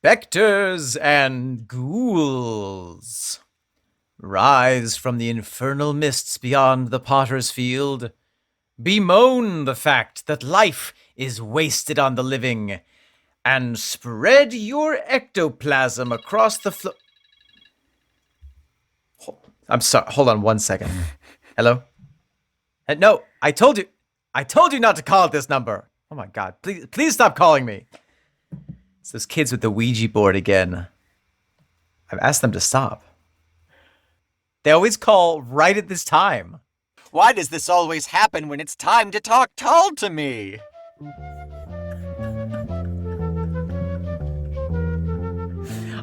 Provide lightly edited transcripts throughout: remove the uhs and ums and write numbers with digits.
Spectres and ghouls, rise from the infernal mists beyond the potter's field. Bemoan the fact that life is wasted on the living, and spread your ectoplasm across the floor. I'm sorry, hold on 1 second. Hello? No, I told you not to call at this number. Oh my god, please stop calling me. It's those kids with the Ouija board again. I've asked them to stop. They always call right at this time. Why does this always happen when it's time to talk Tull to me?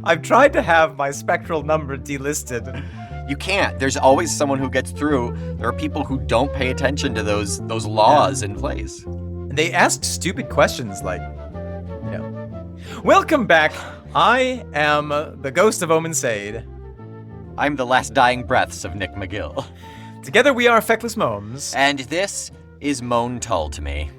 I've tried to have my spectral number delisted. You can't. There's always someone who gets through. There are people who don't pay attention to those laws in place. They ask stupid questions like, Welcome back. I am the ghost of Omen Sade. I'm the last dying breaths of Nick McGill. Together we are Feckless Momes. And this is Moan Tull to me.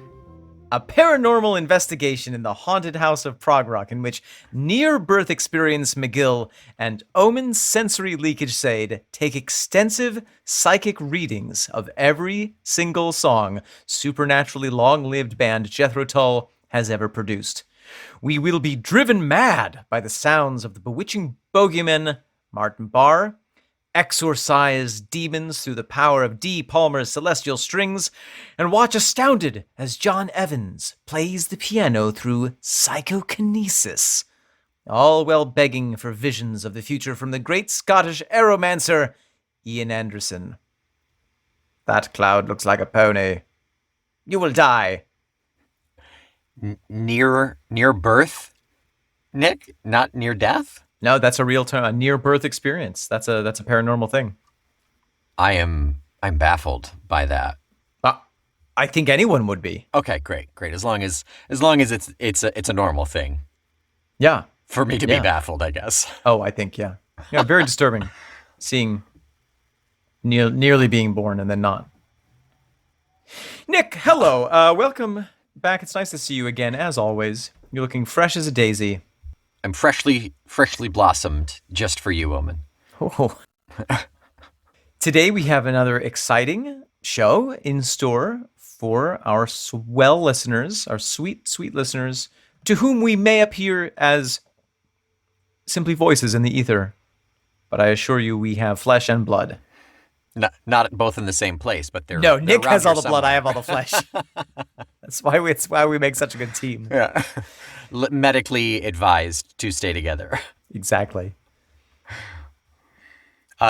A paranormal investigation in the haunted house of Prog Rock in which near-birth experience McGill and Omen sensory leakage Sade take extensive psychic readings of every single song supernaturally long-lived band Jethro Tull has ever produced. We will be driven mad by the sounds of the bewitching bogeyman Martin Barr, exorcise demons through the power of D. Palmer's celestial strings, and watch astounded as John Evans plays the piano through psychokinesis, all while begging for visions of the future from the great Scottish aeromancer, Ian Anderson. That cloud looks like a pony. You will die. Near birth, Nick? Not near death? No, that's a real term. A near-birth experience. That's a paranormal thing. I'm baffled by that. I think anyone would be. Okay, great. As long as it's a normal thing. Yeah. For me to be baffled, I guess. Oh, I think yeah. Very disturbing. Seeing nearly being born and then not. Nick, hello. Welcome back. It's nice to see you again, as always. You're looking fresh as a daisy. I'm freshly blossomed just for you, Omen. Oh. Today we have another exciting show in store for our swell listeners, our sweet, sweet listeners, to whom we may appear as simply voices in the ether. But I assure you we have flesh and blood. Not both in the same place, but they're Nick has all the somewhere. blood, I have all the flesh. That's why we make such a good team. Yeah. Medically advised to stay together. Exactly.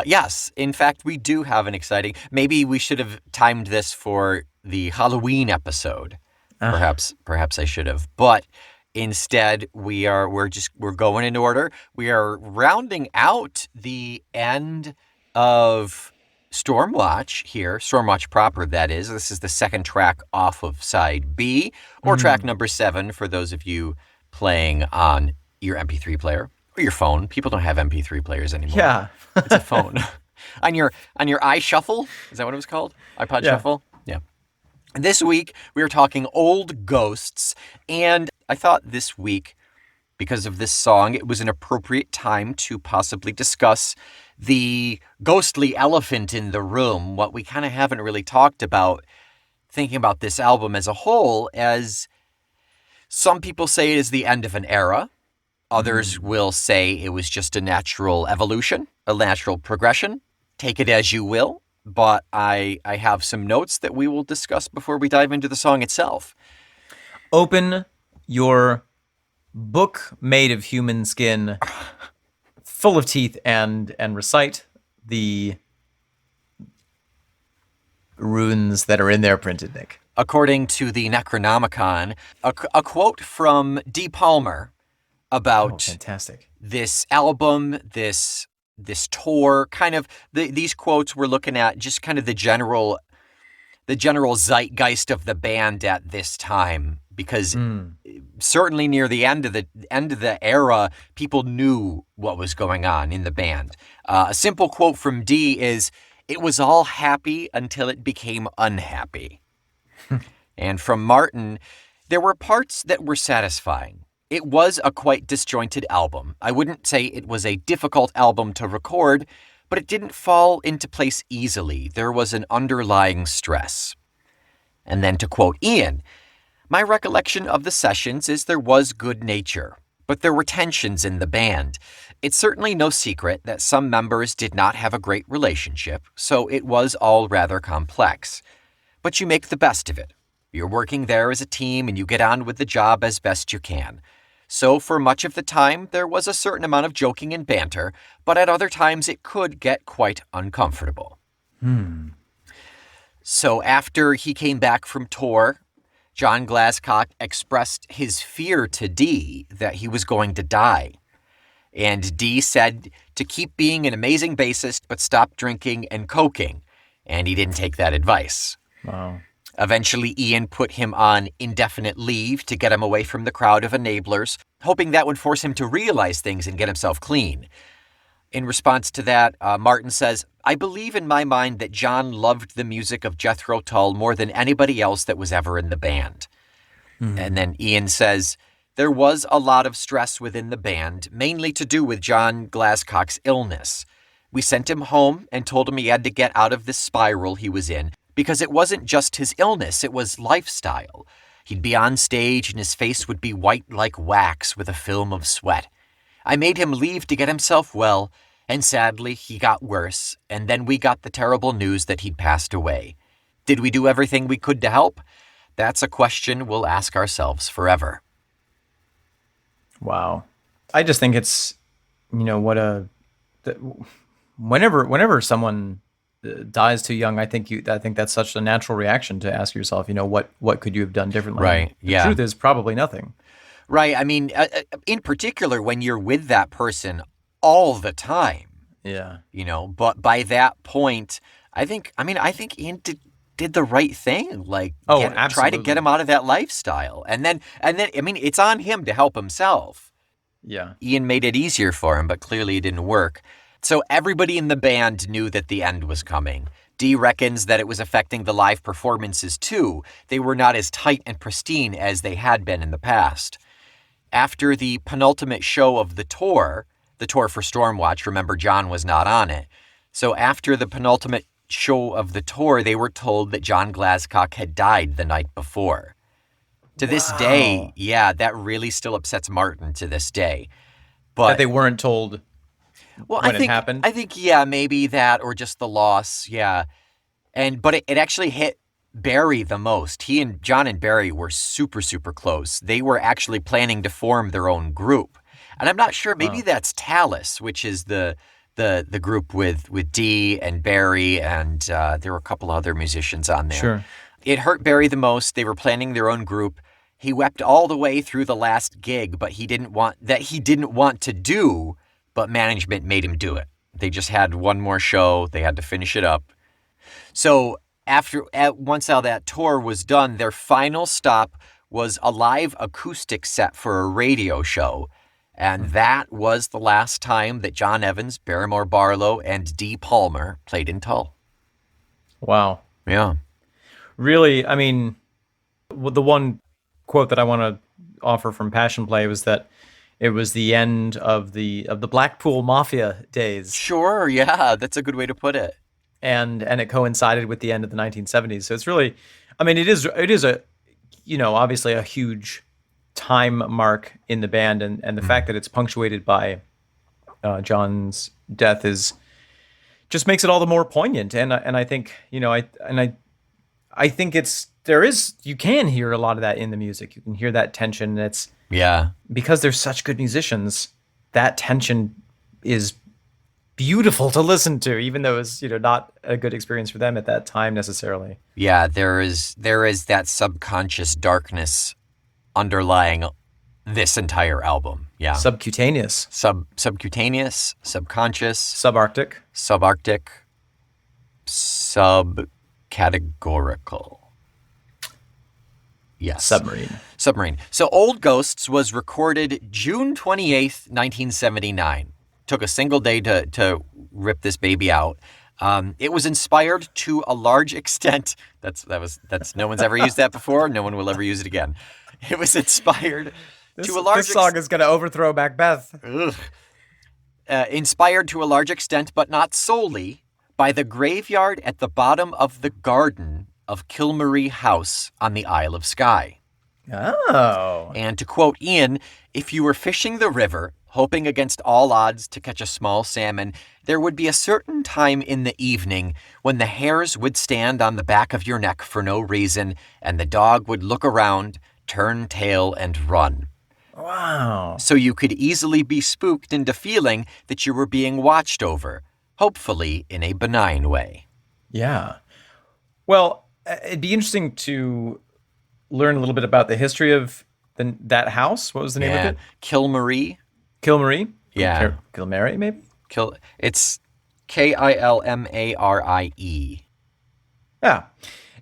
Yes, in fact, we do have an exciting. Maybe we should have timed this for the Halloween episode. Perhaps I should have. But instead, we're going in order. We are rounding out the end of Stormwatch here, Stormwatch proper, that is. This is the second track off of side B, or track number 7 for those of you playing on your MP3 player or your phone. People don't have MP3 players anymore. Yeah. It's a phone. on your iShuffle, is that what it was called? iPod Shuffle? Yeah. This week, we are talking old ghosts, and I thought this week, because of this song, it was an appropriate time to possibly discuss the ghostly elephant in the room, what we kind of haven't really talked about, thinking about this album as a whole, as some people say it is the end of an era. Others will say it was just a natural evolution, a natural progression. Take it as you will, but I have some notes that we will discuss before we dive into the song itself. Open your book made of human skin, full of teeth, and recite the runes that are in there printed, Nick. According to the Necronomicon, a quote from D. Palmer about fantastic. This album, this tour, kind of these quotes we're looking at just kind of the general zeitgeist of the band at this time, because certainly near the end of the era, people knew what was going on in the band. A simple quote from D is, "It was all happy until it became unhappy." And from Martin, "There were parts that were satisfying. It was a quite disjointed album. I wouldn't say it was a difficult album to record, but it didn't fall into place easily. There was an underlying stress. And then to quote Ian, my recollection of the sessions is there was good nature, but there were tensions in the band. It's certainly no secret that some members did not have a great relationship, so it was all rather complex. But you make the best of it. You're working there as a team and you get on with the job as best you can. So for much of the time, there was a certain amount of joking and banter, but at other times it could get quite uncomfortable. So after he came back from tour, John Glasscock expressed his fear to Dee that he was going to die. And Dee said to keep being an amazing bassist, but stop drinking and coking. And he didn't take that advice. Wow. Eventually, Ian put him on indefinite leave to get him away from the crowd of enablers, hoping that would force him to realize things and get himself clean. In response to that, Martin says, I believe in my mind that John loved the music of Jethro Tull more than anybody else that was ever in the band. And then Ian says, there was a lot of stress within the band, mainly to do with John Glasscock's illness. We sent him home and told him he had to get out of this spiral he was in, because it wasn't just his illness, it was lifestyle. He'd be on stage and his face would be white like wax with a film of sweat. I made him leave to get himself well, and sadly, he got worse, and then we got the terrible news that he'd passed away. Did we do everything we could to help? That's a question we'll ask ourselves forever. Wow. I just think it's, whenever someone dies too young, I think that's such a natural reaction to ask yourself, what could you have done differently? Right. Yeah. The truth is probably nothing. Right. I mean, in particular, when you're with that person all the time. Yeah. But by that point, I think Ian did the right thing. Absolutely. Try to get him out of that lifestyle. And then, it's on him to help himself. Yeah. Ian made it easier for him, but clearly it didn't work. So everybody in the band knew that the end was coming. Dee reckons that it was affecting the live performances too. They were not as tight and pristine as they had been in the past. After the penultimate show of the tour for Stormwatch, remember John was not on it. So after the penultimate show of the tour, they were told that John Glasscock had died the night before. To this day, that really still upsets Martin to this day. But that they weren't told when it happened? I think, maybe that or just the loss, But it actually hit Barry the most. John and Barry were super, super close. They were actually planning to form their own group. And I'm not sure, maybe that's Talus, which is the group with Dee and Barry, and there were a couple other musicians on there. Sure. It hurt Barry the most. They were planning their own group. He wept all the way through the last gig, but he didn't want to do, but management made him do it. They just had one more show. They had to finish it up. So once all that tour was done, their final stop was a live acoustic set for a radio show. And that was the last time that John Evans, Barrymore Barlow, and Dee Palmer played in Tull. Wow. Yeah. Really, I mean, the one quote that I want to offer from Passion Play was that it was the end of the Blackpool Mafia days. Sure, yeah, that's a good way to put it. And it coincided with the end of the 1970s. So it's really, I mean, it is a, obviously a huge time mark in the band, and the fact that it's punctuated by John's death just makes it all the more poignant. And I think, I think you can hear a lot of that in the music. You can hear that tension. It's because they're such good musicians. That tension is beautiful to listen to, even though it's not a good experience for them at that time necessarily. Yeah, there is that subconscious darkness underlying this entire album. Yeah, subcutaneous, subcutaneous, subconscious, subarctic, subcategorical. Yes. Submarine. So Old Ghosts was recorded June 28th, 1979. Took a single day to rip this baby out. It was inspired to a large extent. That's no one's ever used that before. No one will ever use it again. It was inspired To a large This song is going to overthrow Macbeth. Inspired to a large extent, but not solely, by the graveyard at the bottom of the garden of Kilmarie House on the Isle of Skye. Oh. And to quote Ian, if you were fishing the river, hoping against all odds to catch a small salmon, there would be a certain time in the evening when the hairs would stand on the back of your neck for no reason, and the dog would look around, turn tail, and run. Wow. So you could easily be spooked into feeling that you were being watched over, hopefully in a benign way. Yeah. Well, it'd be interesting to learn a little bit about the history of that house. What was the name of it? Kilmarie. Kilmarie? Yeah. Kilmarie, maybe? It's Kilmarie. Yeah.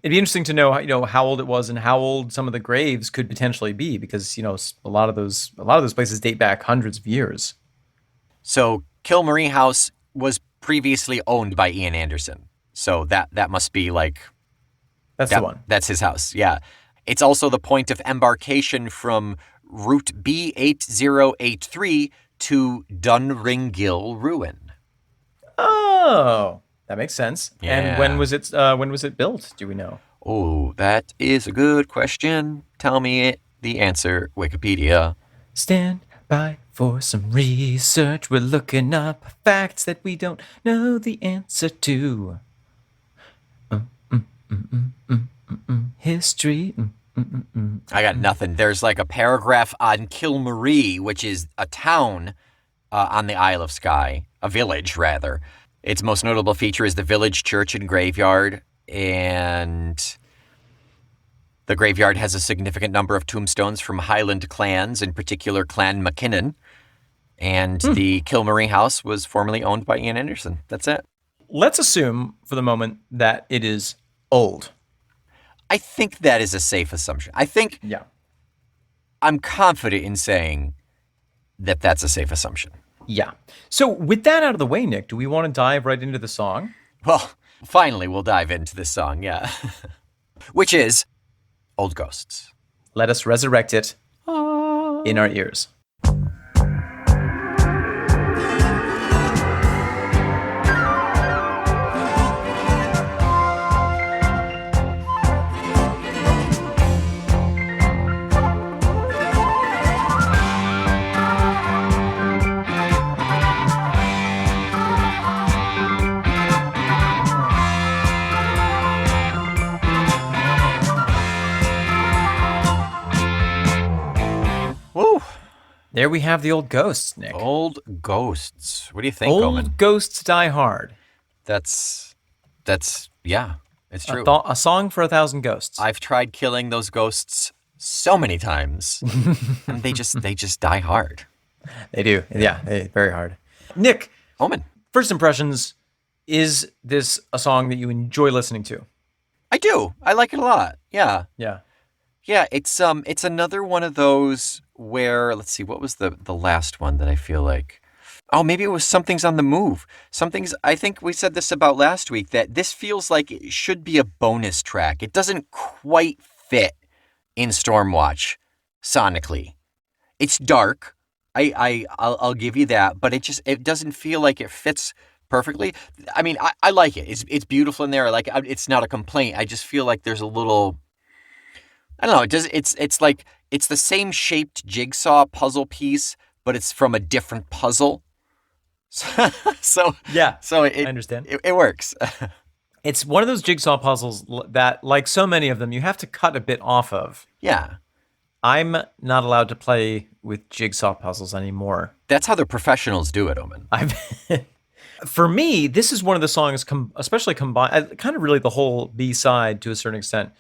It'd be interesting to know, how old it was and how old some of the graves could potentially be, because, a lot of those places date back hundreds of years. So Kilmarie House was previously owned by Ian Anderson. So that must be like... That's the one. That's his house, yeah. It's also the point of embarkation from Route B8083 to Dunringill Ruin. Oh, that makes sense. Yeah. And when was it built? Do we know? Oh, that is a good question. Tell me the answer, Wikipedia. Stand by for some research. We're looking up facts that we don't know the answer to. History. I got nothing. There's like a paragraph on Kilmarie, which is a town on the Isle of Skye, a village rather. Its most notable feature is the village church and graveyard, and the graveyard has a significant number of tombstones from Highland clans, in particular Clan MacKinnon, and the Kilmarie house was formerly owned by Ian Anderson. That's it. Let's assume for the moment that it is old. I think that is a safe assumption. Yeah. I'm confident in saying that that's a safe assumption. Yeah. So with that out of the way, Nick, do we want to dive right into the song? Well, finally we'll dive into this song, yeah. Which is Old Ghosts. Let us resurrect it in our ears. Woo! There we have the old ghosts, Nick. Old Ghosts. What do you think, Old Omen? ghosts die hard. That's yeah, it's true. A song for 1,000 ghosts. I've tried killing those ghosts so many times, and they just die hard. They do. Yeah, very hard. Nick, Omen. first impressions, is this a song that you enjoy listening to? I do. I like it a lot. Yeah. Yeah. Yeah, it's another one of those where, let's see, what was the last one that I feel like? Oh, maybe it was Something's on the Move. I think we said this about last week, that this feels like it should be a bonus track. It doesn't quite fit in Stormwatch sonically. It's dark. I'll give you that, but it doesn't feel like it fits perfectly. I mean, I like it. It's beautiful in there. I like it. It's not a complaint. I just feel like there's a little, I don't know. It's like it's the same shaped jigsaw puzzle piece, but it's from a different puzzle. So Yeah, so I understand. It works. It's one of those jigsaw puzzles that, like so many of them, you have to cut a bit off of. Yeah, I'm not allowed to play with jigsaw puzzles anymore. that's how the professionals do it, Omen. For me, this is one of the songs, especially combined, kind of really the whole B-side to a certain extent,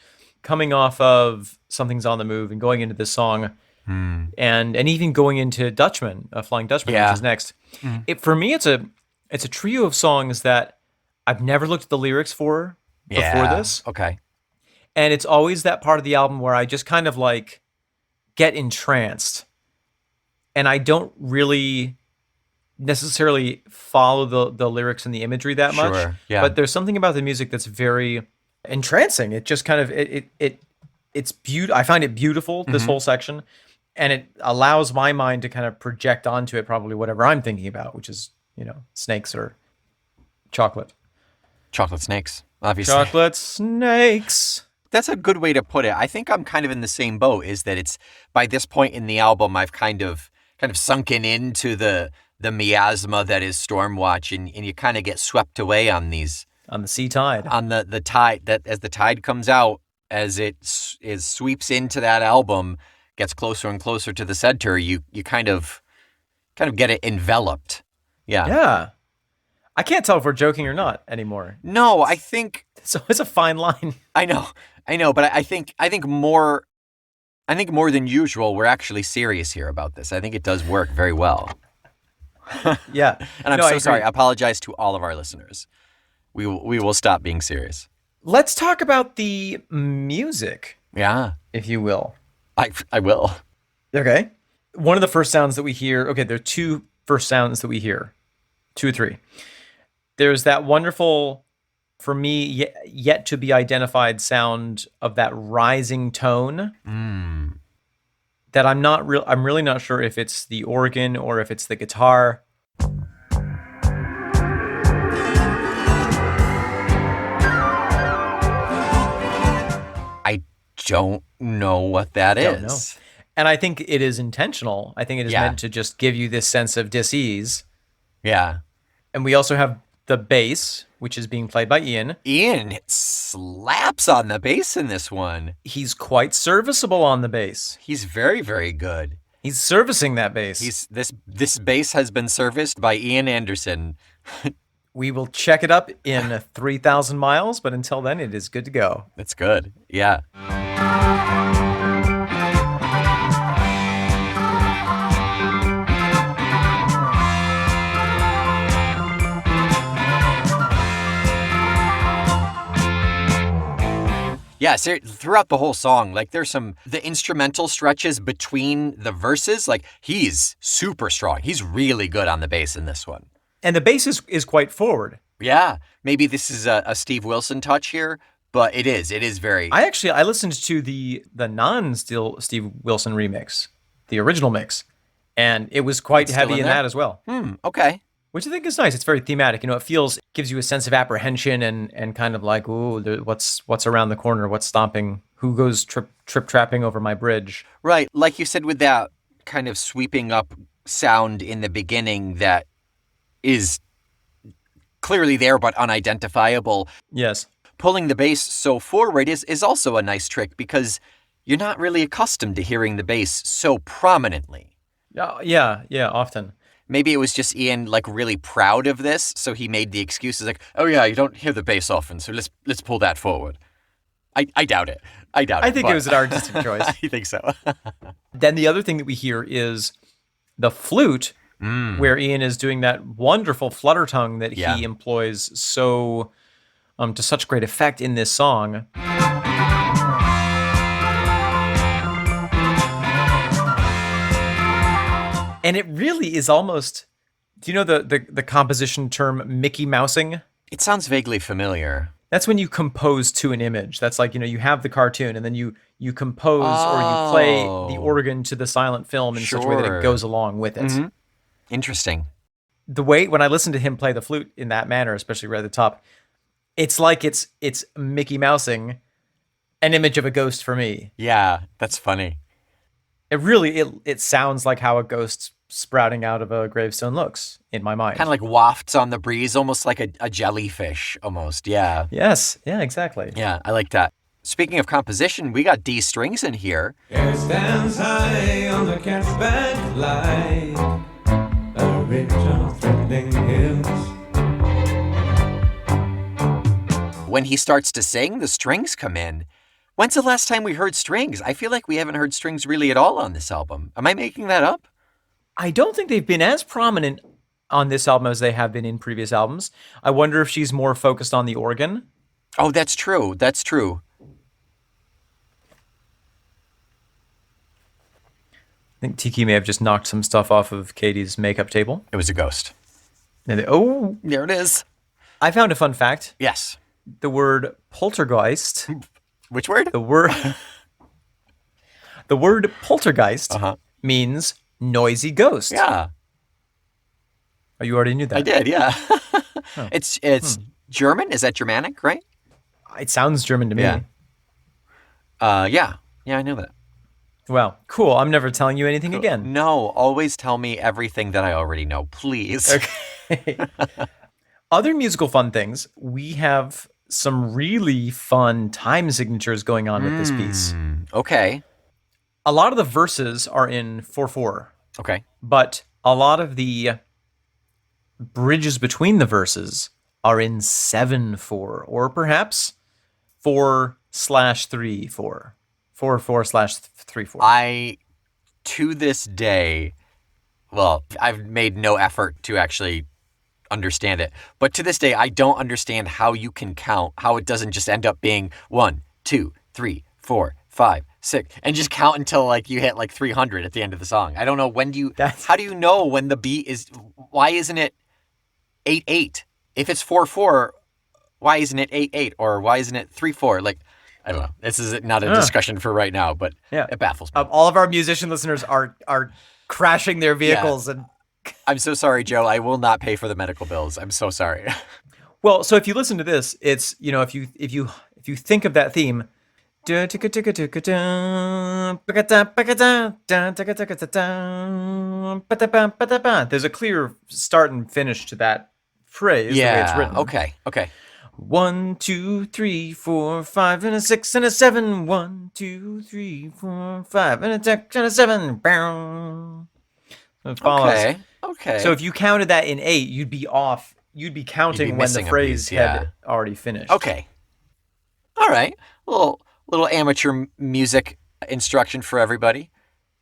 coming off of Something's on the Move and going into this song, and even going into Dutchman, Flying Dutchman, Yeah. which is next. For me, it's a trio of songs that I've never looked at the lyrics for before Yeah. this, Okay. and it's always that part of the album where I just kind of like get entranced, and I don't really necessarily follow the lyrics and the imagery that much. Sure, yeah. But there's something about the music that's very entrancing. It just kind of it's beautiful. I find it beautiful, this whole section. And it allows my mind to kind of project onto it probably whatever I'm thinking about, which is, snakes or chocolate. Chocolate snakes, obviously. Chocolate snakes. That's a good way to put it. I think I'm kind of in the same boat, is that it's by this point in the album, I've kind of sunken into the miasma that is Stormwatch, and you kind of get swept away on these. On the sea tide. On the tide, that as the tide comes out, as it sweeps into that album, gets closer and closer to the center, you kind of get it enveloped. Yeah. Yeah. I can't tell if we're joking or not anymore. No, I think so. It's a fine line. I know, but I think more than usual, we're actually serious here about this. I think it does work very well. Yeah. And I'm so sorry. I apologize to all of our listeners. We will stop being serious. Let's talk about the music. Yeah. If you will. I will. Okay. One of the first sounds that we hear, there are two first sounds that we hear. 2 or 3. There's that wonderful, for me, yet to be identified sound of that rising tone. That I'm really not sure if it's the organ or if it's the guitar. I don't know what that is. Don't know. And I think it is intentional. I think it is meant to just give you this sense of dis-ease. Yeah. And we also have the bass, which is being played by Ian. Ian slaps on the bass in this one. He's quite serviceable on the bass. He's very, very good. He's servicing that bass. This bass has been serviced by Ian Anderson. We will check it up in 3,000 miles, but until then, it is good to go. That's good. Yeah. Yeah, throughout the whole song, like there's the instrumental stretches between the verses, like he's super strong. He's really good on the bass in this one. And the bass is quite forward. Yeah, maybe this is a Steve Wilson touch here, but it is very... I listened to the non-Steve Wilson remix, the original mix, and it was quite heavy in that as well. Okay. Which I think is nice. It's very thematic. It gives you a sense of apprehension and kind of like, ooh, what's around the corner? What's stomping? Who goes trip-trapping over my bridge? Right. Like you said, with that kind of sweeping up sound in the beginning that is clearly there but unidentifiable. Yes. Pulling the bass so forward is also a nice trick because you're not really accustomed to hearing the bass so prominently. Yeah, often. Maybe it was just Ian really proud of this, so he made the excuses like, oh yeah, you don't hear the bass often, so let's pull that forward. I doubt it. I think it was an artistic choice. I think so. Then the other thing that we hear is the flute, where Ian is doing that wonderful flutter tongue that he employs so to such great effect in this song. And it really is almost, do you know the composition term Mickey Mousing? It sounds vaguely familiar. That's when you compose to an image. That's like, you have the cartoon and then you compose or you play the organ to the silent film in such a way that it goes along with it. Mm-hmm. Interesting. The way, when I listen to him play the flute in that manner, especially right at the top, it's like it's Mickey Mousing an image of a ghost for me. Yeah, that's funny. It really, it sounds like how a ghost sprouting out of a gravestone looks in my mind. Kind of like wafts on the breeze, almost like a jellyfish, almost. Yeah. Yes. Yeah, exactly. Yeah, I like that. Speaking of composition, we got D strings in here. Air stands high on the cat's back like a ridge of threatening hills. When he starts to sing, the strings come in. When's the last time we heard strings? I feel like we haven't heard strings really at all on this album. Am I making that up? I don't think they've been as prominent on this album as they have been in previous albums. I wonder if she's more focused on the organ. Oh, that's true. That's true. I think Tiki may have just knocked some stuff off of Katie's makeup table. It was a ghost. And there it is. I found a fun fact. Yes. The word poltergeist. Which word? The The word poltergeist Uh-huh. means noisy ghost. Yeah, Oh, you already knew that. I did. Yeah. It's German. Is that Germanic, right? It sounds German to me. Yeah. Yeah, I knew that. Well, cool. I'm never telling you anything again. No, always tell me everything that I already know, please. Okay. Other musical fun things. We have some really fun time signatures going on with this piece. Okay. A lot of the verses are in 4/4, Okay. but a lot of the bridges between the verses are in 7/4, or perhaps 4/3/4. 4/4/3/4. I, to this day, well, I've made no effort to actually understand it, but to this day, I don't understand how you can count, how it doesn't just end up being 1, 2, 3, 4, 5, 6, and just count until like you hit like 300 at the end of the song. I don't know how do you know when the beat is, why isn't it 8/8? If it's 4/4, why isn't it 8/8? Or why isn't it 3/4? Like, I don't know. This is not a discussion for right now, but it baffles me. All of our musician listeners are crashing their vehicles and. I'm so sorry, Joe. I will not pay for the medical bills. I'm so sorry. Well, so if you listen to this, it's, if you think of that theme, there's a clear start and finish to that phrase. The way it's written. Okay. 1, 2, 3, 4, 5, and a 6 and a 7. 1, 2, 3, 4, 5, and a 6 and a 7. Bow. It follows. Okay. So if you counted that in 8, you'd be off. You'd be counting when the missing a phrase piece, yeah. had already finished. Okay. All right. Little amateur music instruction for everybody.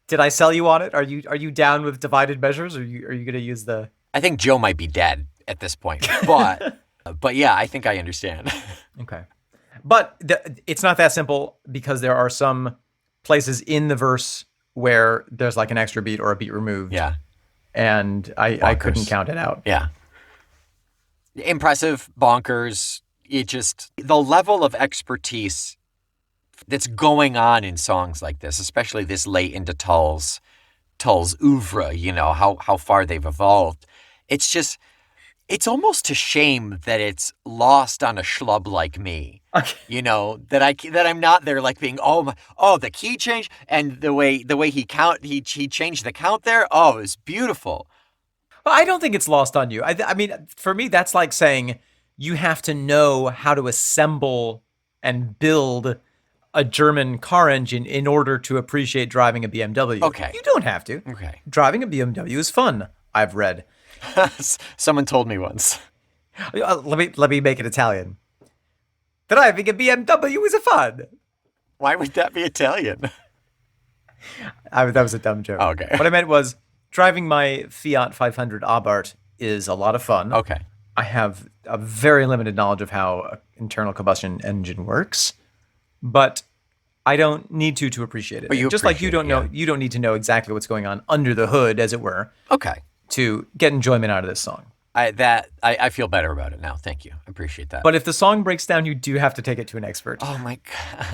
Did I sell you on it? Are you down with divided measures, or are you going to use the? I think Joe might be dead at this point, but yeah, I think I understand. Okay, but it's not that simple, because there are some places in the verse where there's like an extra beat or a beat removed. Yeah. And I couldn't count it out. Yeah. Impressive, bonkers. The level of expertise that's going on in songs like this, especially this late into Tull's oeuvre, how far they've evolved. It's almost a shame that it's lost on a schlub like me. Okay. That I'm not there like being, the key change and the way he changed the count there. Oh, it's beautiful. Well, I don't think it's lost on you. I mean, for me, that's like saying you have to know how to assemble and build a German car engine in order to appreciate driving a BMW. Okay. You don't have to. Okay. Driving a BMW is fun, I've read. Someone told me once. Let me make it Italian. Driving a BMW is fun. Why would that be Italian? That was a dumb joke. Oh, okay. What I meant was driving my Fiat 500 Abarth is a lot of fun. Okay. I have a very limited knowledge of how an internal combustion engine works, but I don't need to appreciate it. But you just like you appreciate don't know, you don't need to know exactly what's going on under the hood, as it were. Okay. To get enjoyment out of this song. I feel better about it now. Thank you. I appreciate that. But if the song breaks down, you do have to take it to an expert. Oh my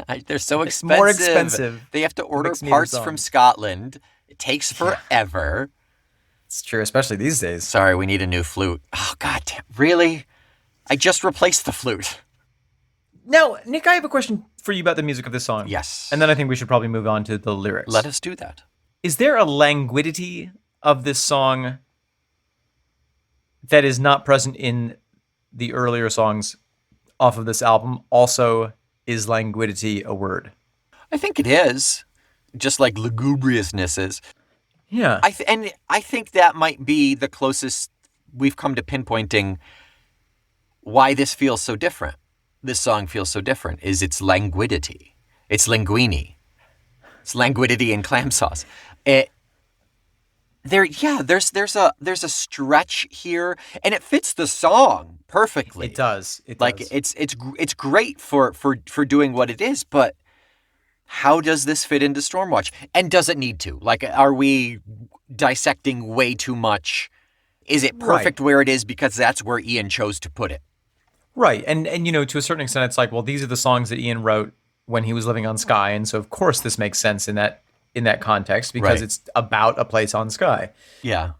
God. They're so expensive. More expensive. They have to order parts from Scotland. It takes forever. It's true, especially these days. Sorry, we need a new flute. Oh, God damn. Really? I just replaced the flute. Now, Nick, I have a question for you about the music of this song. Yes. And then I think we should probably move on to the lyrics. Let us do that. Is there a languidity of this song that is not present in the earlier songs off of this album? Also, is languidity a word? I think it is. Just like lugubriousness is. Yeah. I think that might be the closest we've come to pinpointing why this feels so different. This song feels so different, is its languidity. It's linguini. It's languidity in clam sauce. There's a stretch here, and it fits the song perfectly. It does. It's great for doing what it is, but how does this fit into Stormwatch? And does it need to? Like, are we dissecting way too much? Is it perfect where it is because that's where Ian chose to put it? Right. And to a certain extent, it's like, well, these are the songs that Ian wrote when he was living on Skye, and so of course this makes sense in that in that context because Right. it's about a place on Skye. Yeah.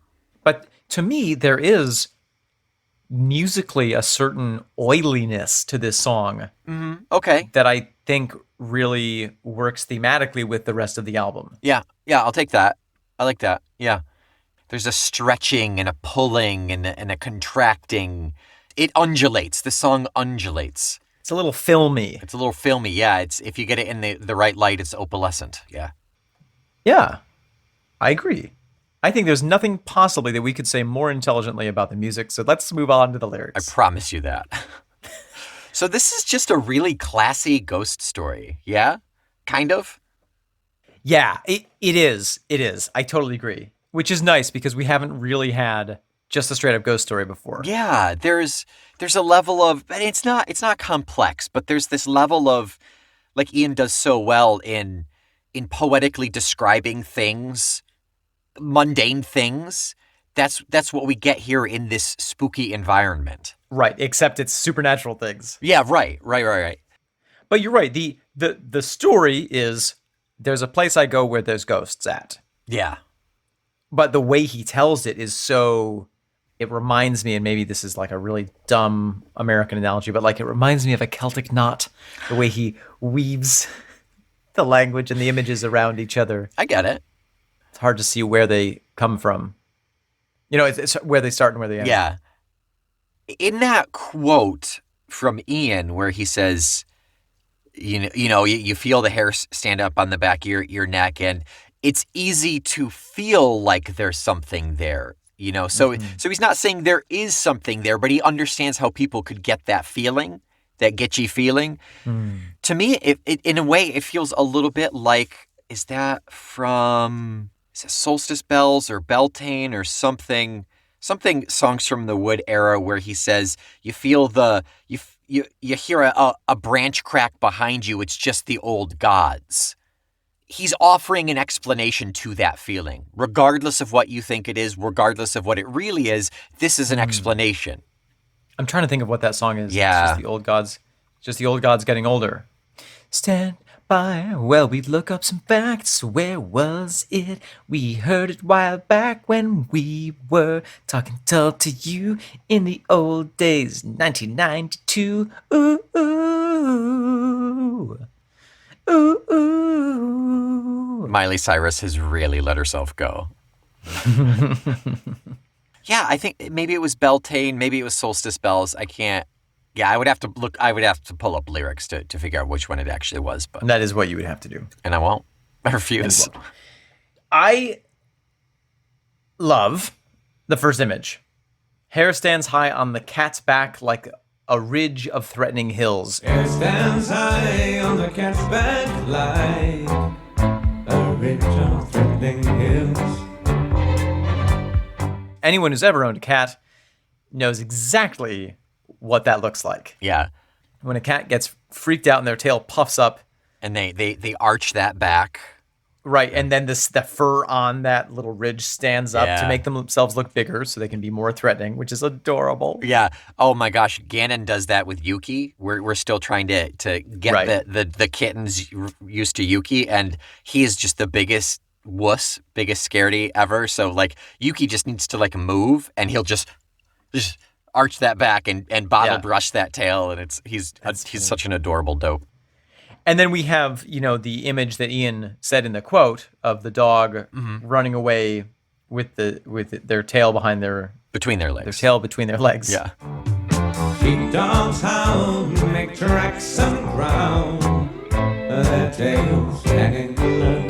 But to me, there is musically a certain oiliness to this song Okay. that I think really works thematically with the rest of the album. Yeah. Yeah, I'll take that. I like that. Yeah. There's a stretching and a pulling and a contracting. It undulates. The song undulates. It's a little filmy. It's a little filmy. Yeah. It's if you get it in the right light, it's opalescent. Yeah. Yeah, I agree. I think there's nothing possibly that we could say more intelligently about the music, so let's move on to the I lyrics. promise you that. So this is just a really classy ghost story. Yeah? Kind of? Yeah, it is. It is. I totally agree. Which is nice because we haven't really had just a straight up ghost story before. Yeah, there's a level of, and it's not complex, but there's this level of, like Ian does so well in poetically describing things, mundane things. That's what we get here in this spooky environment. Right, except it's supernatural things. Yeah, right. But you're right. The story is there's a place I go where there's ghosts at. Yeah. But the way he tells it is so, it reminds me, and maybe this is like a really dumb American analogy, but like it reminds me of a Celtic knot, the way he weaves the language and the images around each other. I get it. It's hard to see where they come from. You know, it's where they start and where they end. Yeah. In that quote from Ian where he says, you feel the hair stand up on the back of your neck, and it's easy to feel like there's something there, So he's not saying there is something there, but he understands how people could get that feeling, that getchy feeling. To me, it in a way, it feels a little bit like, is that Solstice Bells or Beltane or something Songs from the Wood era where he says you feel you hear a branch crack behind you. It's just the old gods. He's offering an explanation to that feeling. Regardless of what you think it is, regardless of what it really is, this is an explanation. I'm trying to think of what that song is. Yeah. It's just the old gods getting older. Stand by, well, we look up some facts. Where was it? We heard it a while back when we were talking Tull to you in the old days, 1992. Ooh, ooh, ooh, ooh. Miley Cyrus has really let herself go. Yeah, I think maybe it was Beltane, maybe it was Solstice Bells. I can't. Yeah, I would have to pull up lyrics to figure out which one it actually was. But And that is what you would have to do. and I won't. I refuse. I love the first image. Hair stands high on the cat's back like a ridge of threatening hills. Hair stands high on the cat's back like a ridge of threatening hills. Anyone who's ever owned a cat knows exactly what that looks like. Yeah, When a cat gets freaked out and their tail puffs up, and they arch that back. right, and then the fur on that little ridge stands up to Yeah. make themselves look bigger so they can be more threatening, which is adorable. Yeah. Oh my gosh, Ganon does that with Yuki. We're still trying to get Right. the kittens used to Yuki, and he is just the biggest wuss, biggest scaredy ever. So like Yuki just needs to like move, and he'll just arch that back and bottle Yeah. brush that tail, and he's such an adorable dope. And then we have, the image that Ian said in the quote of the dog running away with their tail behind their Between their legs. tail between their legs. Yeah. Sheepdogs howl, make tracks on ground, their tails hanging low.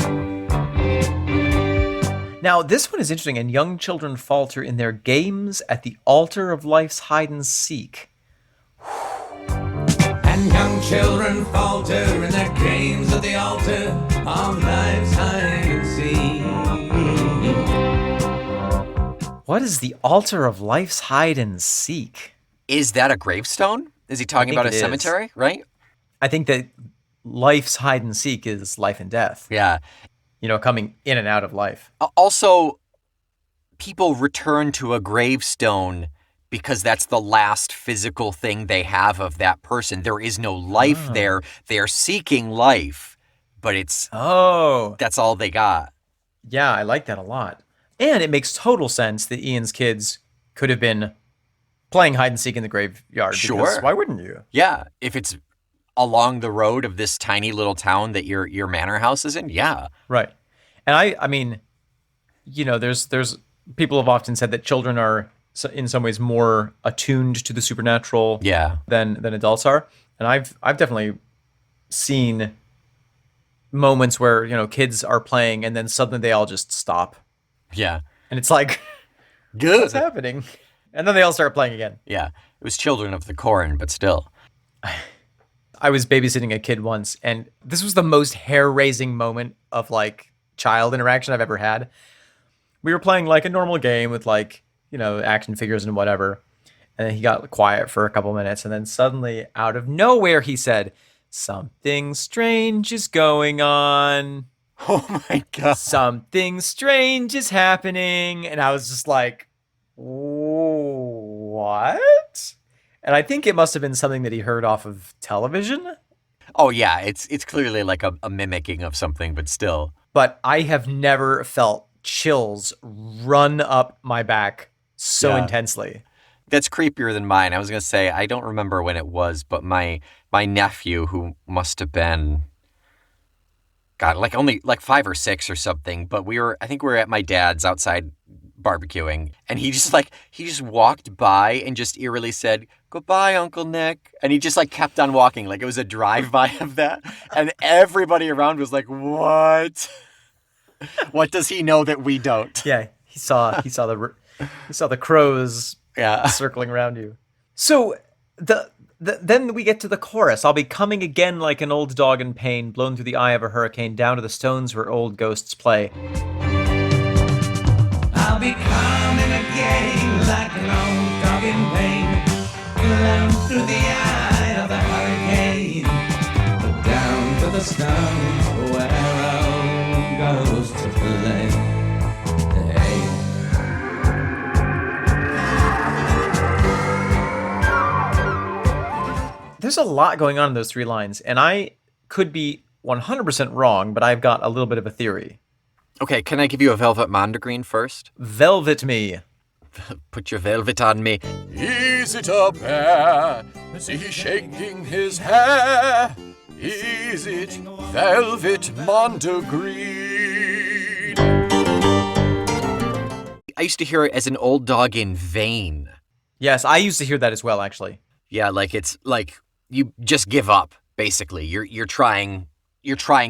Now, this one is interesting. And young children falter in their games at the altar of life's hide and seek. And young children falter in their games at the altar of life's hide and seek. What is the altar of life's hide and seek? Is that a gravestone? Is he talking think about a it is. cemetery? Right? I think that life's hide and seek is life and death. Yeah. Coming in and out of life. Also, people return to a gravestone because that's the last physical thing they have of that person. There is no life there. They're seeking life, but Oh, that's all they got. yeah, I like that a lot. And it makes total sense that Ian's kids could have been playing hide and seek in the graveyard. Sure. Because why wouldn't you? Yeah, if it's along the road of this tiny little town that your manor house is in, yeah. Right. And I mean, there's people have often said that children are in some ways more attuned to the supernatural than adults are. And I've definitely seen moments where, kids are playing and then suddenly they all just stop. Yeah. And it's like, good. What's happening? And then they all start playing again. Yeah. It was Children of the Corn, but still. I was babysitting a kid once, and this was the most hair-raising moment of child interaction I've ever had. We were playing a normal game with action figures and whatever. And then he got quiet for a couple minutes, and then suddenly out of nowhere he said, "Something strange is going on. Oh my God. Something strange is happening." And I was just like, what? And I think it must have been something that he heard off of television. Oh yeah, it's clearly a mimicking of something, but still. But I have never felt chills run up my back so intensely. That's creepier than mine. I was going to say, I don't remember when it was, but my nephew, who must have been, God, only 5 or 6 or something, but I think we were at my dad's outside barbecuing, and he just walked by and just eerily said, "Goodbye, Uncle Nick." And he just kept on walking, like it was a drive-by of that. And everybody around was like, what? What does he know that we don't? Yeah, he saw the crows circling around you. So then we get to the chorus. "I'll be coming again like an old dog in pain, blown through the eye of a hurricane, down to the stones where old ghosts play." I'll be coming again like an old dog in pain, blown through the eye of the hurricane, down to the stones where old ghosts play. Hey. There's a lot going on in those 3 lines, and I could be 100% wrong, but I've got a little bit of a theory. Okay, can I give you a velvet mondegreen first? Velvet me. Put your velvet on me. Is it a bear? Is he shaking his hair? Is it velvet mondegreen? I used to hear it as an old dog in vain. Yes, I used to hear that as well, actually. Yeah, it's you just give up, basically. You're trying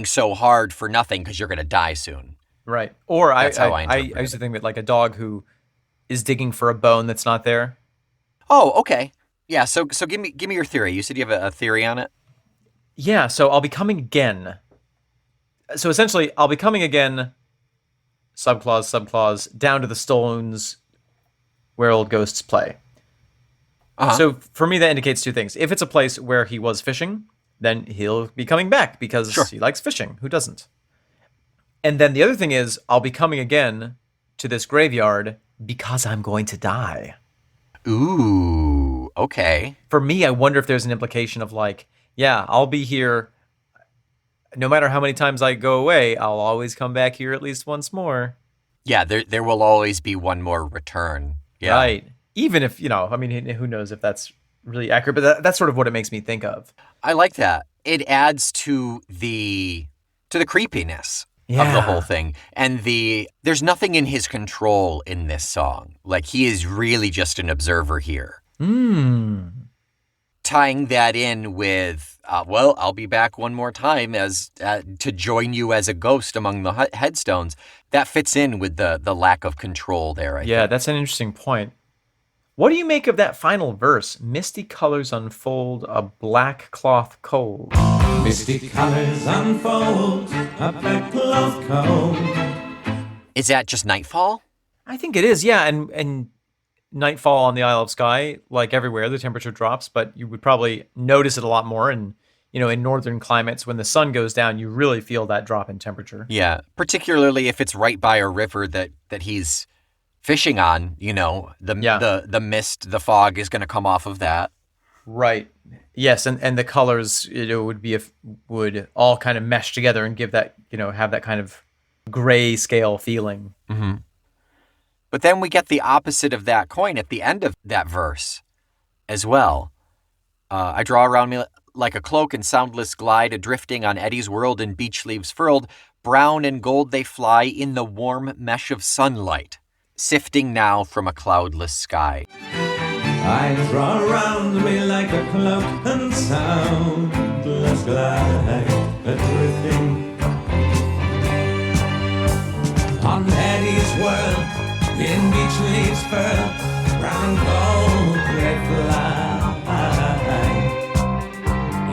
so hard for nothing because you're going to die soon. Right. Or That's how I I used to think that a dog who is digging for a bone that's not there. Oh, okay. Yeah, so give me your theory. You said you have a theory on it? Yeah, so I'll be coming again. So essentially, I'll be coming again, subclause, down to the stones where old ghosts play. Uh-huh. So for me, that indicates 2 things. If it's a place where he was fishing, then he'll be coming back because he likes fishing. Who doesn't? And then the other thing is, I'll be coming again to this graveyard because I'm going to die. Ooh, okay. For me, I wonder if there's an implication of I'll be here. No matter how many times I go away, I'll always come back here at least once more. Yeah, there will always be one more return. Yeah. Right. Even if, who knows if that's really accurate, but that's sort of what it makes me think of. I like that. It adds to the creepiness of the whole thing. And there's nothing in his control in this song. He is really just an observer here. Tying that in with, I'll be back one more time as to join you as a ghost among the headstones. That fits in with the lack of control there, I think. That's an interesting point. What do you make of that final verse? "Misty colors unfold, a black cloth cold." Misty colors unfold, a black cloth cold. Is that just nightfall? I think it is, yeah. And nightfall on the Isle of Skye, like everywhere, the temperature drops, but you would probably notice it a lot more. And, in northern climates, when the sun goes down, you really feel that drop in temperature. Yeah, particularly if it's right by a river that he's fishing on, the mist, the fog is going to come off of that. Right. Yes, and the colors would be would all kind of mesh together and give that have that kind of gray scale feeling. Mm-hmm. But then we get the opposite of that coin at the end of that verse as well. I draw around me like a cloak and soundless glide, adrifting on eddies whirled and beach leaves furled. Brown and gold they fly in the warm mesh of sunlight, sifting now from a cloudless sky. I draw around me like a cloak and soundless glide, drifting on eddies whirl, in beach leaves furl, brown and gold they fly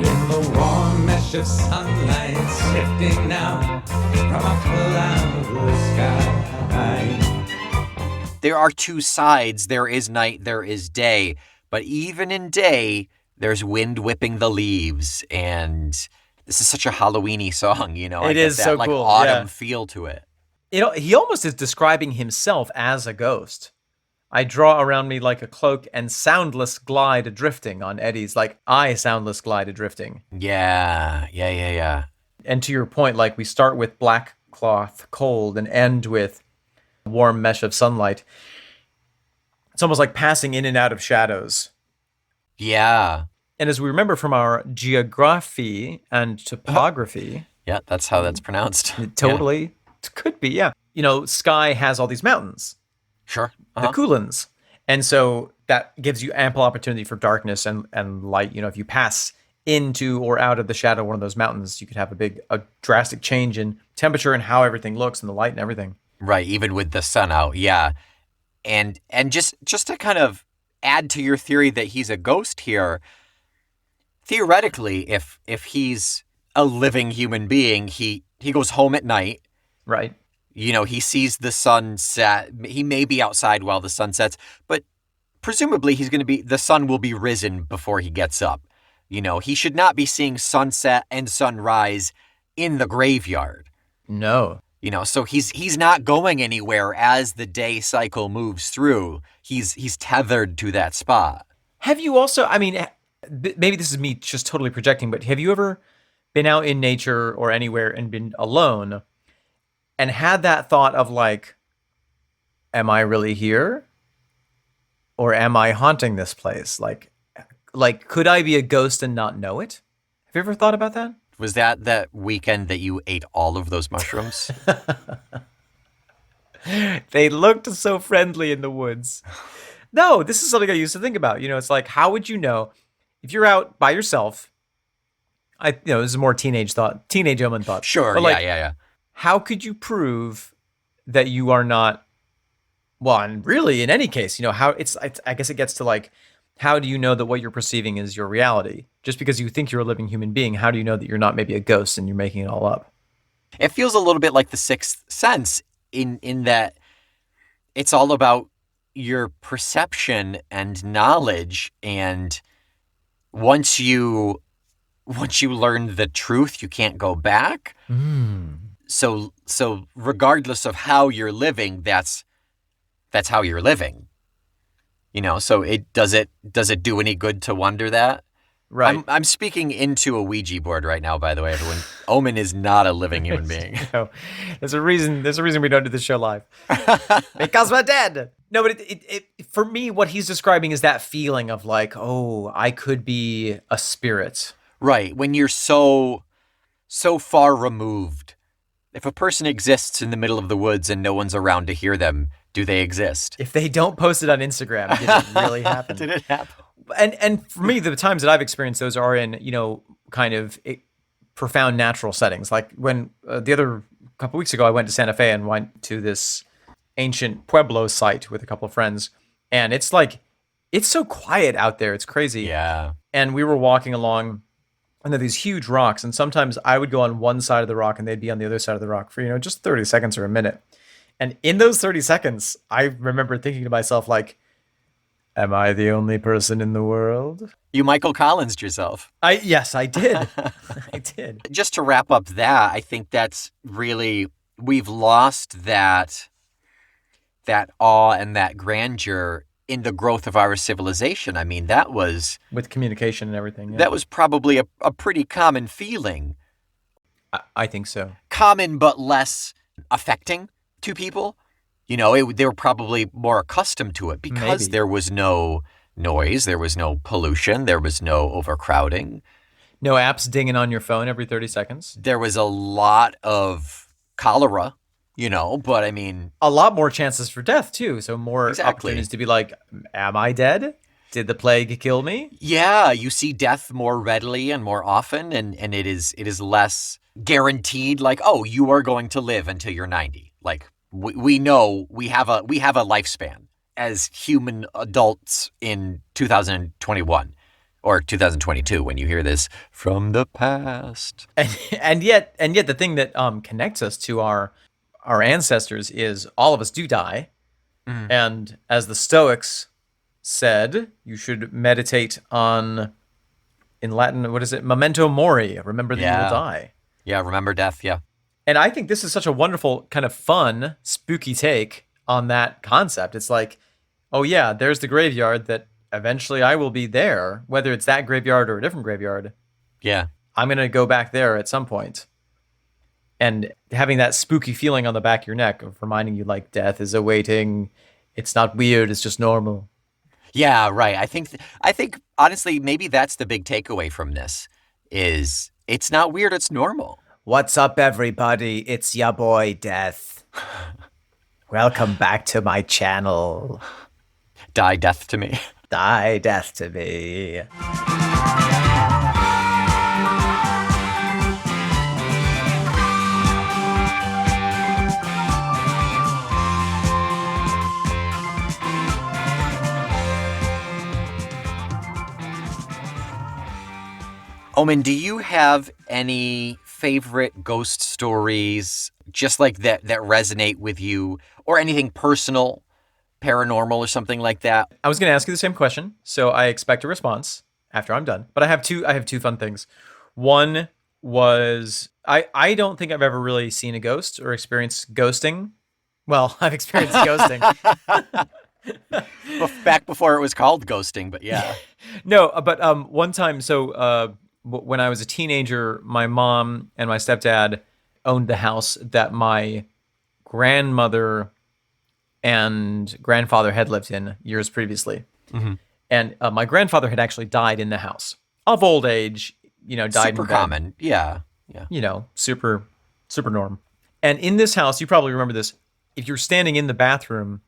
in the warm mesh of sunlight, sifting now from a cloudless sky. There are two sides. There is night, there is day. But even in day, there's wind whipping the leaves. And this is such a Halloween-y song, It is that, so like, cool. autumn feel to it. He almost is describing himself as a ghost. I draw around me like a cloak and soundless glide adrifting on eddies, like I soundless glide adrifting. Yeah. And to your point, like we start with black cloth, cold, and end with warm mesh of sunlight. It's almost like passing in and out of shadows. Yeah. And as we remember from our geography and topography, Yeah, that's how that's pronounced. totally, it could be, yeah. Sky has all these mountains, Sure. the Kulins. And so that gives you ample opportunity for darkness and light. If you pass into or out of the shadow of one of those mountains, you could have a drastic change in temperature and how everything looks and the light and everything. Right, even with the sun out, yeah. And just to kind of add to your theory that he's a ghost here, theoretically, if he's a living human being, he goes home at night. Right. He sees the sun set. He may be outside while the sun sets, but presumably the sun will be risen before he gets up. He should not be seeing sunset and sunrise in the graveyard. No. So he's not going anywhere as the day cycle moves through. He's tethered to that spot. Have you also, maybe this is me just totally projecting, but have you ever been out in nature or anywhere and been alone and had that thought of like, am I really here? Or am I haunting this place? Like, could I be a ghost and not know it? Have you ever thought about that? Was that weekend that you ate all of those mushrooms? They looked so friendly in the woods. No, this is something I used to think about. It's like, how would you know if you're out by yourself? This is more teenage woman thought. Sure, but yeah. How could you prove that you are not? Well, and really, in any case, how I guess it gets to like, how do you know that what you're perceiving is your reality? Just because you think you're a living human being, how do you know that you're not maybe a ghost and you're making it all up? It feels a little bit like The Sixth Sense in that it's all about your perception and knowledge, and once you learn the truth, you can't go back. So regardless of how you're living, that's how you're living. So does it do any good to wonder that? Right. I'm speaking into a Ouija board right now, by the way, everyone. Omen is not a living human being. No, there's a reason we don't do this show live. Because we're dead. No, but it for me, what he's describing is that feeling of like, oh, I could be a spirit. Right. When you're so far removed. If a person exists in the middle of the woods and no one's around to hear them, do they exist? If they don't post it on Instagram, did it really happen? Did it happen? And for me, the times that I've experienced those are in, kind of profound natural settings. Like when the other couple weeks ago, I went to Santa Fe and went to this ancient Pueblo site with a couple of friends. And it's like, it's so quiet out there. It's crazy. Yeah. And we were walking along and there are these huge rocks. And sometimes I would go on one side of the rock and they'd be on the other side of the rock for, just 30 seconds or a minute. And in those 30 seconds, I remember thinking to myself, like, am I the only person in the world? You Michael Collins'd yourself. Yes, I did. I did. Just to wrap up that, I think that's really, we've lost that awe and that grandeur in the growth of our civilization. I mean, that was With communication and everything. Yeah. that was probably a pretty common feeling. I think so. Common but less affecting to people. You know, they were probably more accustomed to it because Maybe. there was no noise, there was no pollution, there was no overcrowding. No apps dinging on your phone every 30 seconds. There was a lot of cholera, you know, but I mean, A lot more chances for death, too. So more Exactly. opportunities to be like, am I dead? Did the plague kill me? yeah, you see death more readily and more often, and it is less guaranteed. Like, oh, you are going to live until you're 90. Like we know we have a lifespan as human adults in 2021 or 2022 when you hear this from the past. And yet the thing that connects us to our ancestors is all of us do die. And as the Stoics said, you should meditate on, in Latin, what is it? Memento mori. Remember that you Yeah. will die. Yeah, remember death. Yeah. And I think this is such a wonderful, kind of fun, spooky take on that concept. It's like, oh yeah, there's the graveyard that eventually I will be there, whether it's that graveyard or a different graveyard. Yeah. I'm going to go back there at some point. And having that spooky feeling on the back of your neck of reminding you like death is awaiting. It's not weird, it's just normal. Yeah, right. I think honestly, maybe that's the big takeaway from this is it's not weird, it's normal. What's up, everybody? It's ya boy, Death. Welcome back to my channel. Die death to me. Die, death to me. Omen, do you have any favorite ghost stories just like that resonate with you, or anything personal, paranormal or something like that? I was going to ask you the same question, so I expect a response after I'm done. But I have two fun things. One was I don't think I've ever really seen a ghost or experienced ghosting. Well, I've experienced ghosting. Back before it was called ghosting, but yeah. No, but one time, so when I was a teenager, my mom and my stepdad owned the house that my grandmother and grandfather had lived in years previously. Mm-hmm. And my grandfather had actually died in the house of old age, died Super in bed. common. Yeah. Super norm. And in this house, you probably remember this, if you're standing in the bathroom,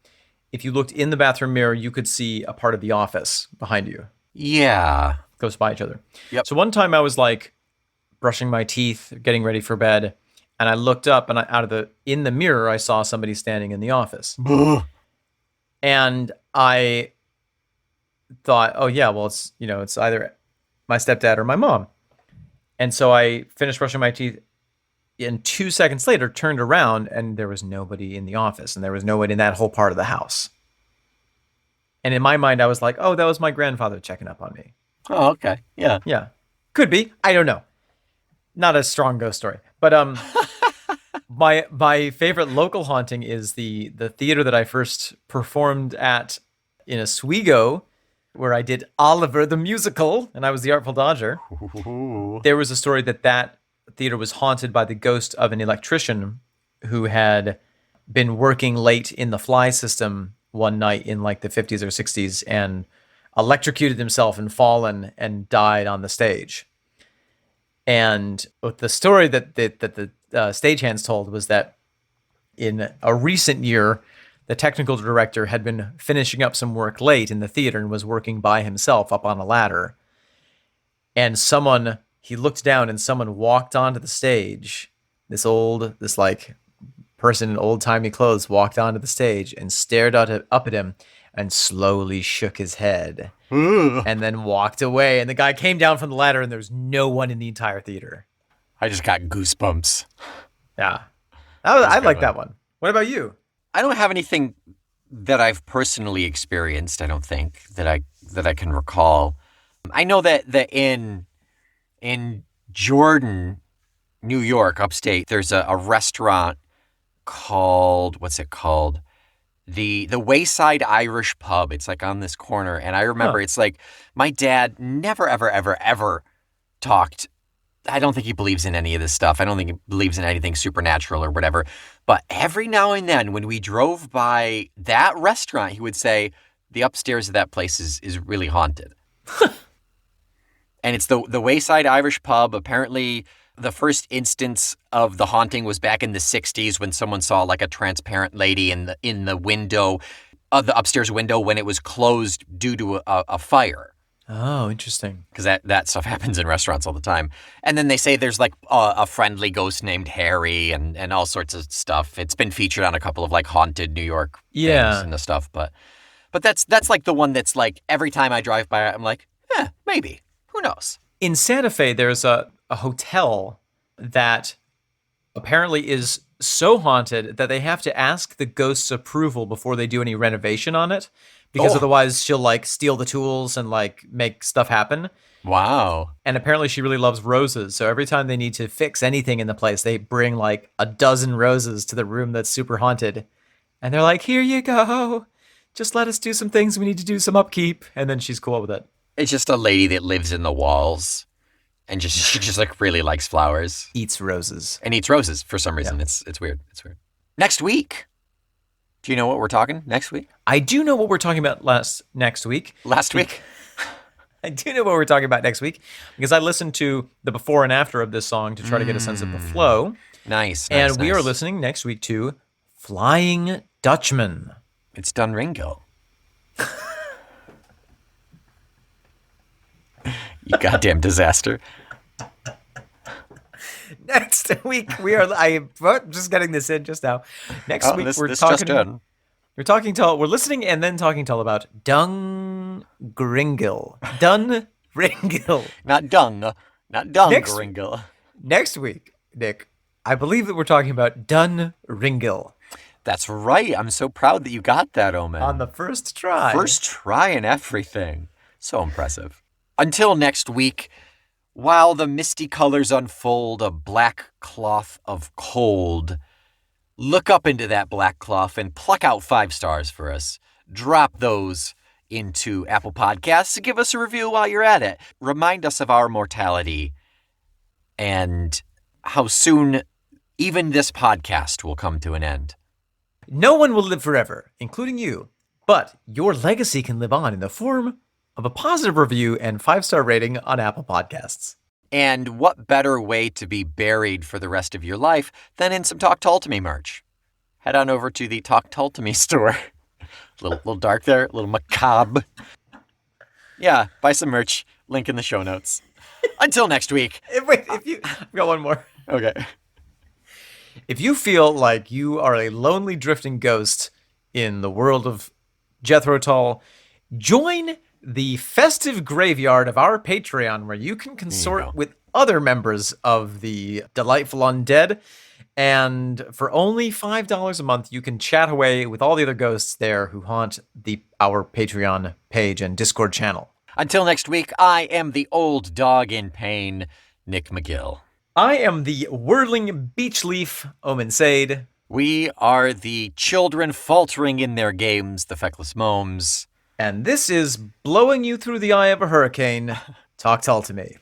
if you looked in the bathroom mirror, you could see a part of the office behind you. Yeah. Close by each other. Yep. So one time I was like brushing my teeth, getting ready for bed, and I looked up and in the mirror, I saw somebody standing in the office. And I thought, oh yeah, well it's either my stepdad or my mom. And so I finished brushing my teeth, and 2 seconds later turned around and there was nobody in the office, and there was nobody in that whole part of the house. And in my mind I was like, oh, that was my grandfather checking up on me. Oh, okay. Yeah. Yeah. Could be. I don't know. Not a strong ghost story. But my favorite local haunting is the theater that I first performed at in Oswego, where I did Oliver the Musical, and I was the Artful Dodger. Ooh. There was a story that theater was haunted by the ghost of an electrician who had been working late in the fly system one night in like the 50s or 60s and electrocuted himself and fallen and died on the stage. And the story that the stagehands told was that in a recent year, the technical director had been finishing up some work late in the theater and was working by himself up on a ladder. And he looked down and someone walked onto the stage. This person in old-timey clothes walked onto the stage and stared up at him and slowly shook his head. Ooh. And then walked away. And the guy came down from the ladder and there was no one in the entire theater. I just got goosebumps. Yeah. I good like one. that one. What about you? I don't have anything that I've personally experienced, I don't think, that I can recall. I know that in Jordan, New York, upstate, there's a restaurant called, what's it called? the Wayside Irish Pub. It's like on this corner. And I remember it's like my dad never, ever, ever, ever talked. I don't think he believes in any of this stuff. I don't think he believes in anything supernatural or whatever. But every now and then when we drove by that restaurant, he would say, the upstairs of that place is really haunted. And it's the Wayside Irish Pub. Apparently, the first instance of the haunting was back in the 60s when someone saw like a transparent lady in the window of the upstairs window when it was closed due to a fire. Oh, interesting. Because that stuff happens in restaurants all the time. And then they say there's like a friendly ghost named Harry and all sorts of stuff. It's been featured on a couple of like haunted New York things and the stuff. But that's like the one that's like every time I drive by it, I'm like, maybe. Who knows? In Santa Fe, there's a hotel that apparently is so haunted that they have to ask the ghost's approval before they do any renovation on it. Because otherwise she'll like steal the tools and like make stuff happen. Wow. And apparently she really loves roses. So every time they need to fix anything in the place, they bring like a dozen roses to the room that's super haunted. And they're like, here you go. Just let us do some things. We need to do some upkeep. And then she's cool with it. It's just a lady that lives in the walls and she just like really likes flowers. Eats roses. And eats roses for some reason. Yeah. It's weird. It's weird. Next week. Do you know what we're talking next week? I do know what we're talking about next week. Last week? I do know what we're talking about next week because I listened to the before and after of this song to try to get a sense of the flow. Nice. And we are listening next week to Flying Dutchman. It's Dun Ringo. You goddamn disaster. Next week I'm just getting this in just now. Next week we're talking Tull. We're listening and then talking Tull about Dung Gringle. Dun Ringle. Not dung Gringle. Next week, Nick, I believe that we're talking about Dun Ringle. That's right. I'm so proud that you got that, Omen. On the first try. First try and everything. So impressive. Until next week, while the misty colors unfold a black cloth of cold, look up into that black cloth and pluck out 5 stars for us. Drop those into Apple Podcasts to give us a review while you're at it. Remind us of our mortality and how soon even this podcast will come to an end. No one will live forever, including you, but your legacy can live on in the form of a positive review and 5-star rating on Apple Podcasts. And what better way to be buried for the rest of your life than in some Talk Tull to Me merch? Head on over to the Talk Tull to Me store. little dark there, a little macabre. Yeah, buy some merch. Link in the show notes. Until next week. I've got one more. Okay. If you feel like you are a lonely drifting ghost in the world of Jethro Tull, join the festive graveyard of our Patreon, where you can consort with other members of the delightful undead. And for only $5 a month, you can chat away with all the other ghosts there who haunt our Patreon page and Discord channel. Until next week, I am the old dog in pain, Nick McGill. I am the whirling beach leaf, Omen Sade. We are the children faltering in their games, the Feckless Momes. And this is Blowing You Through the Eye of a Hurricane. Talk Tull to Me.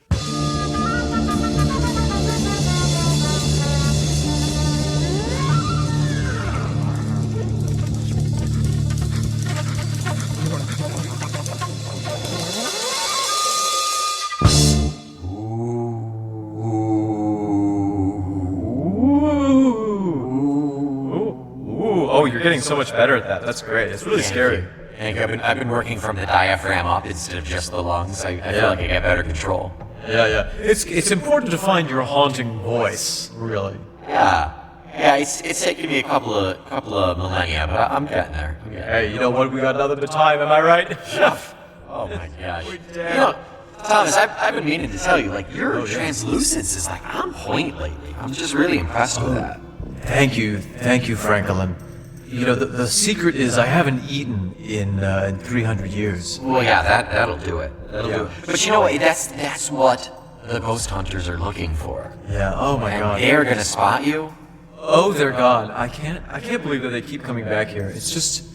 Oh, you're getting so much better at that. That's great. It's really scary. I've been working from the diaphragm up instead of just the lungs. I feel like I get better control. Yeah. It's important to find your haunting voice, really. Yeah. It's taken me a couple of millennia, but I'm getting there. Hey, you know what? We got nothing but time. Am I right? Oh my gosh. You know, Thomas, I've been meaning to tell you, like, your translucence is like on point lately. I'm just really impressed with that. Thank you, Franklin. You know, the secret is I haven't eaten in 300 years. Well, yeah, that'll do it. That'll do it. But you know what? That's what the ghost hunters are looking for. Yeah. Oh my God. And they're gonna spot you. Oh, they're gone. I can't believe that they keep coming back here. It's just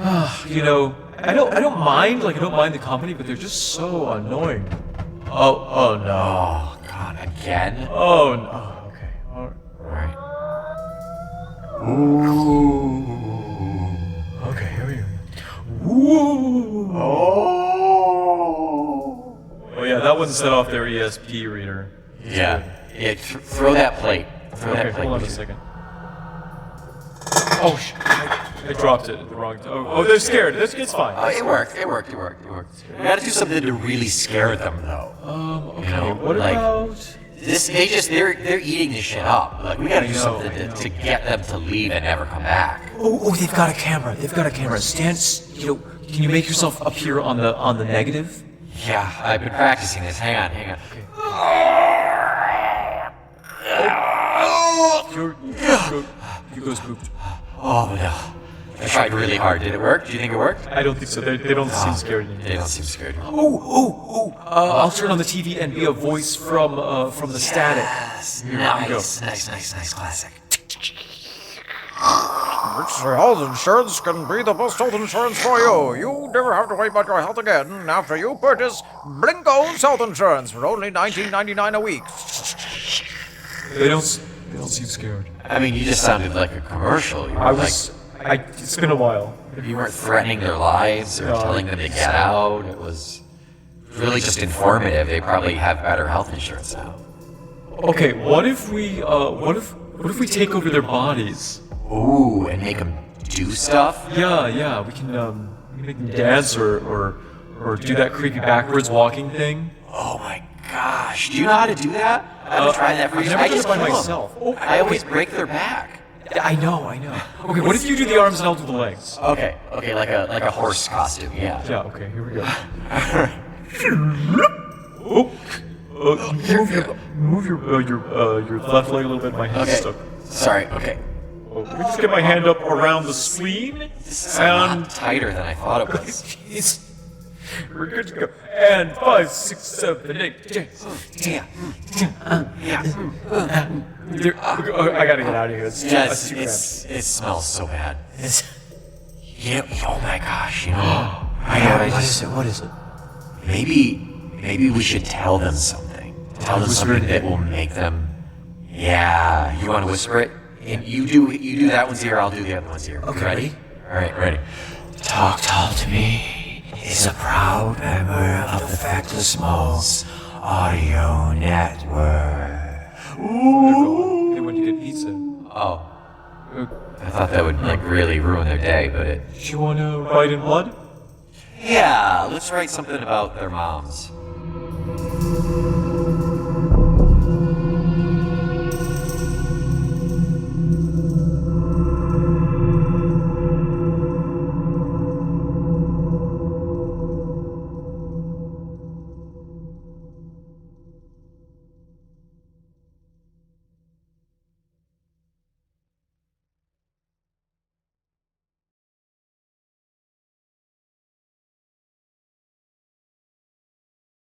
I don't mind the company, but they're just so annoying. Oh no. Oh, God, again? Oh no. Okay. All Right. right. Ooh. Okay, here we go. Ooh. Oh yeah, that one set off their ESP reader. Yeah. Throw that plate. Throw that plate. Hold on a second. Oh shit. I dropped it at the wrong time. Oh, they're scared. It's fine. It worked. You gotta do something to really scare them, though. Okay. What about... They're eating this shit up. Like, we gotta do something to get them to leave and never come back. Oh, they've got a camera. Stand, can you make yourself appear on the negative? Yeah, I've been practicing this. Hang on. Okay. You go spooked. Oh, no. I tried really hard. Did it work? Do you think it worked? I don't think so. They don't seem scared anymore. They don't seem scared. I'll turn on the TV and be a voice from the static. Yes. Nice. Classic. Health insurance can be the best health insurance for you. You never have to worry about your health again after you purchase Blinko's health insurance for only $19.99 a week. They don't seem scared. I mean, you just sounded like a commercial. It's been a while. You weren't threatening their lives or telling them to get out. It was really just informative. They probably have better health insurance now. Okay, what if we take over their bodies? Ooh, and make them do stuff? Yeah, we can make them dance or do that creepy backwards walking thing. Oh my gosh, do you know how to do that? I haven't tried that for years. I've never done it by kill 'em. myself. I always break their back. I know. Okay, what if you do the arms and I'll do the legs? Okay, like a horse costume, yeah. Yeah, okay, here we go. Move your left leg a little bit. My hand's Okay, stuck. sorry, okay. Let me just get my hand up around the spleen. This is a lot tighter than I thought it was. Jeez. We're good to go. And 5, 6, 7, 8. Damn. I gotta get out of here. It's too cramped. It smells so bad. Oh my gosh, What is it? Maybe we should tell them something. Tell them something that will make them... Yeah, you want to whisper it? And you do that one's ear, I'll do the other one's ear. Okay. Ready? All right, ready. Talk to me is a proud member of the Factless Moles Audio Network. They went to get pizza. Oh. I thought that would really ruin their day, but it... Do you want to write in blood? Yeah, let's write something about their moms.